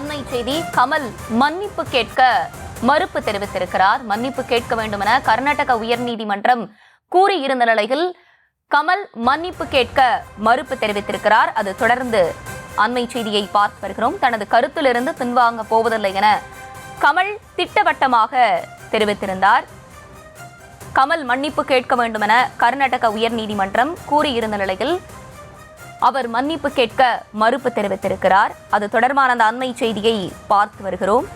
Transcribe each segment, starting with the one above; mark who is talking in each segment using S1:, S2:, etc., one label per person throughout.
S1: அண்மை செய்தி. கமல் மன்னிப்பு கேட்க மறுப்பு தெரிவித்திருக்கிறார். மன்னிப்பு கேட்க வேண்டும் என கர்நாடக உயர்நீதிமன்றம் கூறியிருந்த நிலையில் கமல் மன்னிப்பு கேட்க மறுப்பு தெரிவித்திருக்கிறார். அது தொடர்ந்து அண்மை செய்தியை பார்த்து வருகிறோம். தனது கருத்திலிருந்து பின்வாங்க போவதில்லை என கமல் திட்டவட்டமாக தெரிவித்திருந்தார். கமல் மன்னிப்பு கேட்க வேண்டும் என கர்நாடக உயர்நீதிமன்றம் கூறியிருந்த நிலையில் அவர் மன்னிப்பு கேட்க மறுப்பு தெரிவித்திருக்கிறார். அது தொடர்பான அந்த அண்மை செய்தியை பார்த்து வருகிறோம்.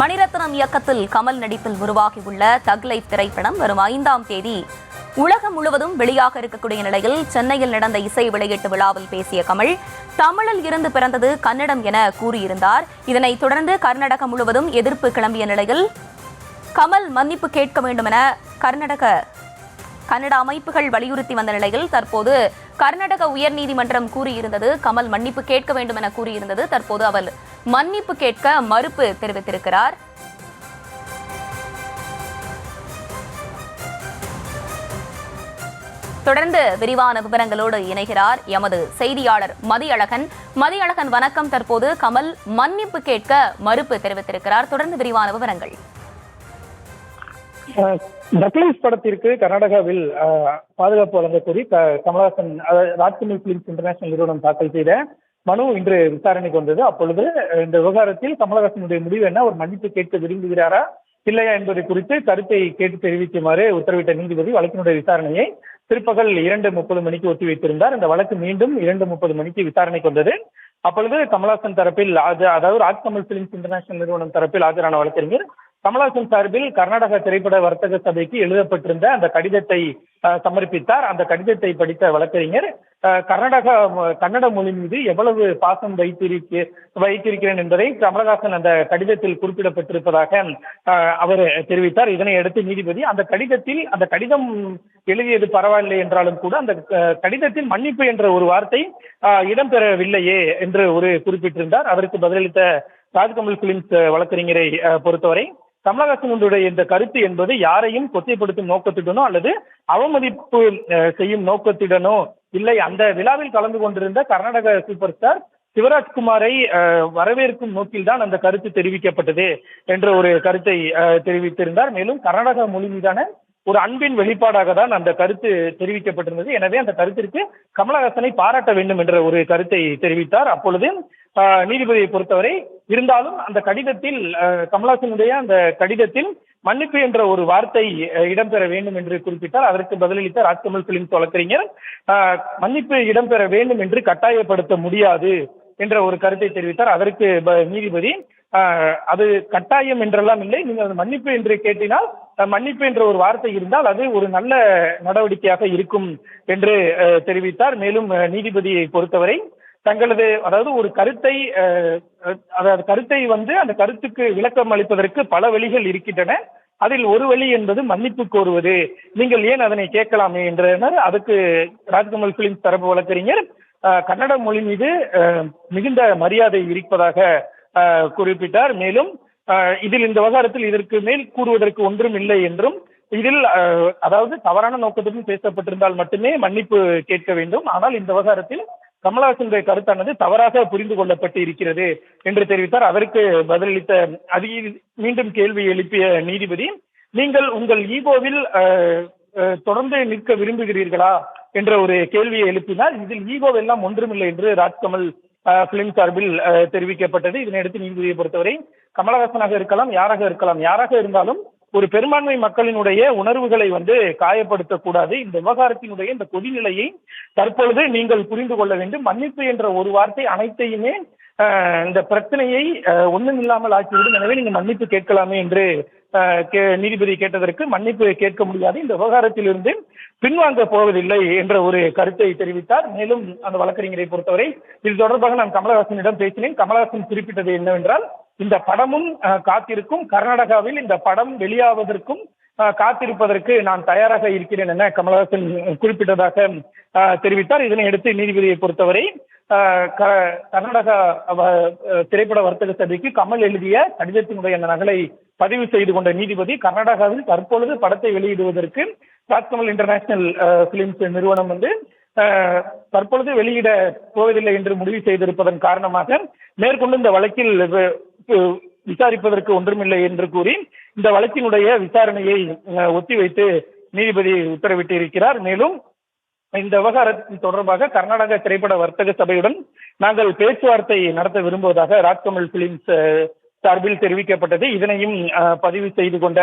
S1: மணிரத்னம் இயக்கத்தில் கமல் நடிப்பில் உருவாகியுள்ள தக் லைஃப் திரைப்படம் வரும் 5ஆம் தேதி உலகம் முழுவதும் வெளியாக இருக்கக்கூடிய நிலையில் சென்னையில் நடந்த இசை வெளியீட்டு விழாவில் பேசிய கமல் தமிழில் இருந்து பிறந்தது கன்னடம் என கூறியிருந்தார். இதனைத் தொடர்ந்து கர்நாடகம் முழுவதும் எதிர்ப்பு கிளம்பிய நிலையில் கமல் மன்னிப்பு கேட்க வேண்டும் என கன்னட அமைப்புகள் வலியுறுத்தி வந்த நிலையில் தற்போது கர்நாடக உயர்நீதிமன்றம் கூறியிருந்தது, கமல் மன்னிப்பு கேட்க வேண்டும் என கூறியிருந்தது. தற்போது அவர் மன்னிப்பு கேட்க மறுப்பு தெரிவித்திருக்கிறார். தொடர்ந்து விரிவான விவரங்களோடு இணைகிறார் எமது செய்தியாளர் மதியழகன். வணக்கம். தற்போது கமல் மன்னிப்பு கேட்க மறுப்பு தெரிவித்திருக்கிறார். தொடர்ந்து விரிவான விவரங்கள்.
S2: நக்லைஸ் படத்திற்கு கர்நாடகாவில் பாதுகாப்பு வழங்க கோரி கமலஹாசன் ராஜ்கமல் பிலிம்ஸ் இன்டர்நேஷனல் நிறுவனம் தாக்கல் செய்த மனு இன்று விசாரணைக்கு வந்தது. அப்பொழுது இந்த விவகாரத்தில் கமலஹாசனுடைய முடிவு என்ன, ஒரு மன்னிப்பு கேட்க விரும்புகிறாரா இல்லையா என்பதை குறித்து கருத்தை கேட்டு தெரிவிக்குமாறு உத்தரவிட்ட நீதிபதி வழக்கினுடைய விசாரணையை பிற்பகல் 2:30 மணிக்கு ஒத்திவைத்திருந்தார். இந்த வழக்கு மீண்டும் 2:30 மணிக்கு விசாரணைக்கு வந்தது. அப்பொழுது கமலஹாசன் தரப்பில் அதாவது ராஜ்கமல் பிலிம்ஸ் இன்டர்நேஷனல் நிறுவனம் தரப்பில் ஆஜரான வழக்கறிஞர் கமலஹாசன் சார்பில் கர்நாடக திரைப்பட வர்த்தக சபைக்கு எழுதப்பட்டிருந்த அந்த கடிதத்தை சமர்ப்பித்தார். அந்த கடிதத்தை படித்த வழக்கறிஞர் கன்னட மொழி மீது எவ்வளவு பாசம் வைத்திருக்கிறேன் என்பதை கமலஹாசன் அந்த கடிதத்தில் குறிப்பிடப்பட்டிருப்பதாக அவர் தெரிவித்தார். இதனை அடுத்து நீதிபதி அந்த கடிதம் எழுதியது பரவாயில்லை என்றாலும் கூட அந்த கடிதத்தில் மன்னிப்பு என்ற ஒரு வார்த்தை இடம்பெறவில்லையே என்று குறிப்பிட்டிருந்தார். அதற்கு பதிலளித்த ராஜ்கமல் பிலிம்ஸ் வழக்கறிஞரை பொறுத்தவரை கமலஹாசனுடைய இந்த கருத்து என்பது யாரையும் கொச்சைப்படுத்தும் நோக்கத்துடனோ அல்லது அவமதிப்பு செய்யும் நோக்கத்துடனோ இல்லை, அந்த விழாவில் கலந்து கொண்டிருந்த கர்நாடக சூப்பர் ஸ்டார் சிவராஜ்குமாரை வரவேற்கும் நோக்கில்தான் அந்த கருத்து தெரிவிக்கப்பட்டது என்ற ஒரு கருத்தை தெரிவித்திருந்தார். மேலும் கர்நாடக மொழி மீதான ஒரு அன்பின் வெளிப்பாடாக தான் அந்த கருத்து தெரிவிக்கப்பட்டிருந்தது. எனவே அந்த கருத்திற்கு கமலஹாசனை பாராட்ட வேண்டும் என்ற ஒரு கருத்தை தெரிவித்தார். அப்பொழுது நீதிபதியை பொறுத்தவரை இருந்தாலும் அந்த கடிதத்தில் கமலஹாசனுடைய அந்த கடிதத்தில் மன்னிப்பு என்ற ஒரு வார்த்தை இடம்பெற வேண்டும் என்று குறிப்பிட்டார். அதற்கு பதிலளித்த ராஜ்கமல் பிலிம்ஸ் வழக்கறிஞர் மன்னிப்பு இடம்பெற வேண்டும் என்று கட்டாயப்படுத்த முடியாது என்ற ஒரு கருத்தை தெரிவித்தார். அதற்கு நீதிபதி அது கட்டாயம் என்றெல்லாம் இல்லை, நீங்கள் மன்னிப்பு என்று கேட்டினால் மன்னிப்பு என்ற ஒரு வார்த்தை இருந்தால் அது ஒரு நல்ல நடவடிக்கையாக இருக்கும் என்று தெரிவித்தார். மேலும் நீதிபதியை பொறுத்தவரை அதாவது ஒரு கருத்தை அந்த கருத்துக்கு விளக்கம் அளிப்பதற்கு பல வழிகள் இருக்கின்றன. அதில் ஒரு வழி என்பது மன்னிப்பு கோருவது. நீங்கள் ஏன் அதனை கேட்கலாமே என்றனர். அதுக்கு ராஜ்கமல் பிலிம்ஸ் தரப்பு வழக்கறிஞர் கன்னட மொழி மீது மிகுந்த மரியாதை இருப்பதாக குறிப்பிட்டார். மேலும் இதில் இந்த விவகாரத்தில் இதற்கு மேல் கூறுவதற்கு ஒன்றும் இல்லை என்றும் இதில் அதாவது தவறான நோக்கத்துடன் பேசப்பட்டிருந்தால் மட்டுமே மன்னிப்பு கேட்க வேண்டும். ஆனால் இந்த விவகாரத்தில் கமலஹாசனுடைய கருத்தானது தவறாக புரிந்து கொள்ளப்பட்டு இருக்கிறது என்று தெரிவித்தார். அதற்கு பதிலளித்த மீண்டும் கேள்வி எழுப்பிய நீதிபதி, நீங்கள் உங்கள் ஈகோவில் தொடர்ந்து நிற்க விரும்புகிறீர்களா என்ற ஒரு கேள்வியை எழுப்பினார். இதில் ஈகோவெல்லாம் ஒன்றுமில்லை என்று ராஜ்கமல் பிலிம் சார்பில் தெரிவிக்கப்பட்டது. இதனையடுத்து நீதிபதியை பொறுத்தவரை கமலஹாசனாக இருக்கலாம், யாராக இருந்தாலும் ஒரு பெரும்பான்மை மக்களினுடைய உணர்வுகளை காயப்படுத்தக்கூடாது. இந்த விவகாரத்தினுடைய இந்த கொதிநிலையை தற்பொழுது நீங்கள் புரிந்து கொள்ள வேண்டும். மன்னிப்பு என்ற ஒரு வார்த்தை அனைத்தையுமே இந்த பிரச்சனையை ஒண்ணும் இல்லாமல் ஆக்கிவிடும். எனவே நீங்க மன்னிப்பு கேட்கலாமே என்று நீதிபதி கேட்டதற்கு மன்னிப்பு கேட்க முடியாது, இந்த விவகாரத்திலிருந்து பின்வாங்க போவதில்லை என்ற ஒரு கருத்தை தெரிவித்தார். மேலும் அந்த வழக்கறிஞரை பொறுத்தவரை இது தொடர்பாக நான் கமலஹாசனிடம் பேசினேன். கமலஹாசன் குறிப்பிட்டது என்னவென்றால், இந்த படமும் காத்திருக்கும், கர்நாடகாவில் இந்த படம் வெளியாவதற்கும் காத்திருப்பதற்கு நான் தயாராக இருக்கிறேன் என கமலஹாசன் குறிப்பிட்டதாக தெரிவித்தார். இதனை அடுத்து நீதிபதியை பொறுத்தவரை கர்நாடகா திரைப்பட வர்த்தக சபைக்கு கமல் எழுதிய கடிதத்தினுடைய அந்த நகலை பதிவு செய்து கொண்ட நீதிபதி கர்நாடகாவில் தற்பொழுது படத்தை வெளியிடுவதற்கு ராஜ்கமல் இன்டர்நேஷனல் பிலிம்ஸ் நிறுவனம் தற்பொழுது வெளியிட போவதில்லை என்று முடிவு செய்திருப்பதன் காரணமாக மேற்கொண்டு இந்த வழக்கில் விசாரிப்பதற்கு ஒன்றுமில்லை என்று கூறி இந்த வழக்கினுடைய விசாரணையை ஒத்திவைத்து நீதிபதி உத்தரவிட்டிருக்கிறார். மேலும் இந்த விவகாரத்தின் தொடர்பாக கர்நாடக திரைப்பட வர்த்தக சபையுடன் நாங்கள் பேச்சுவார்த்தை நடத்த விரும்புவதாக ராஜ்கமல் பிலிம்ஸ் சார்பில் தெரிவிக்கப்பட்டது. இதனையும் பதிவு செய்து கொண்ட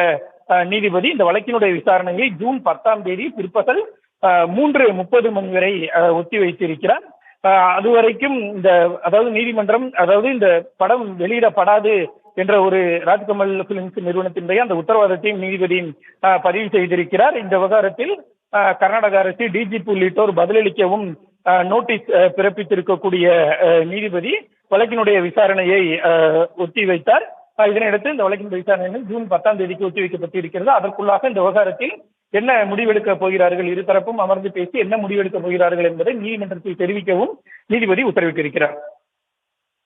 S2: நீதிபதி இந்த வழக்கினுடைய விசாரணையை ஜூன் 10ஆம் தேதி பிற்பகல் 3:30 மணி வரை ஒத்திவைத்திருக்கிறார். அதுவரைக்கும் அதாவது நீதிமன்றம் இந்த படம் வெளியிடப்படாது என்ற ஒரு ராஜ்கமல் பிலிம்ஸ் நிறுவனத்தினுடைய அந்த உத்தரவாதத்தையும் நீதிபதி பதிவு செய்திருக்கிறார். இந்த விவகாரத்தில் கர்நாடக அரசு டிஜிபி உள்ளிட்டோர் பதிலளிக்கவும் நோட்டீஸ் பிறப்பித்திருக்கக்கூடிய நீதிபதி வழக்கினுடைய விசாரணையை ஒத்திவைத்தார். இதனையடுத்து இந்த வழக்கின் விசாரணை ஜூன் 10ஆம் தேதிக்கு ஒத்திவைக்கப்பட்டிருக்கிறது. அதற்குள்ளாக இந்த விவகாரத்தில் என்ன முடிவெடுக்க போகிறார்கள், இருதரப்பும் அமர்ந்து பேசி என்ன முடிவெடுக்க போகிறார்கள் என்பதை நீதிமன்றத்தில் தெரிவிக்கவும் நீதிபதி உத்தரவிட்டிருக்கிறார்.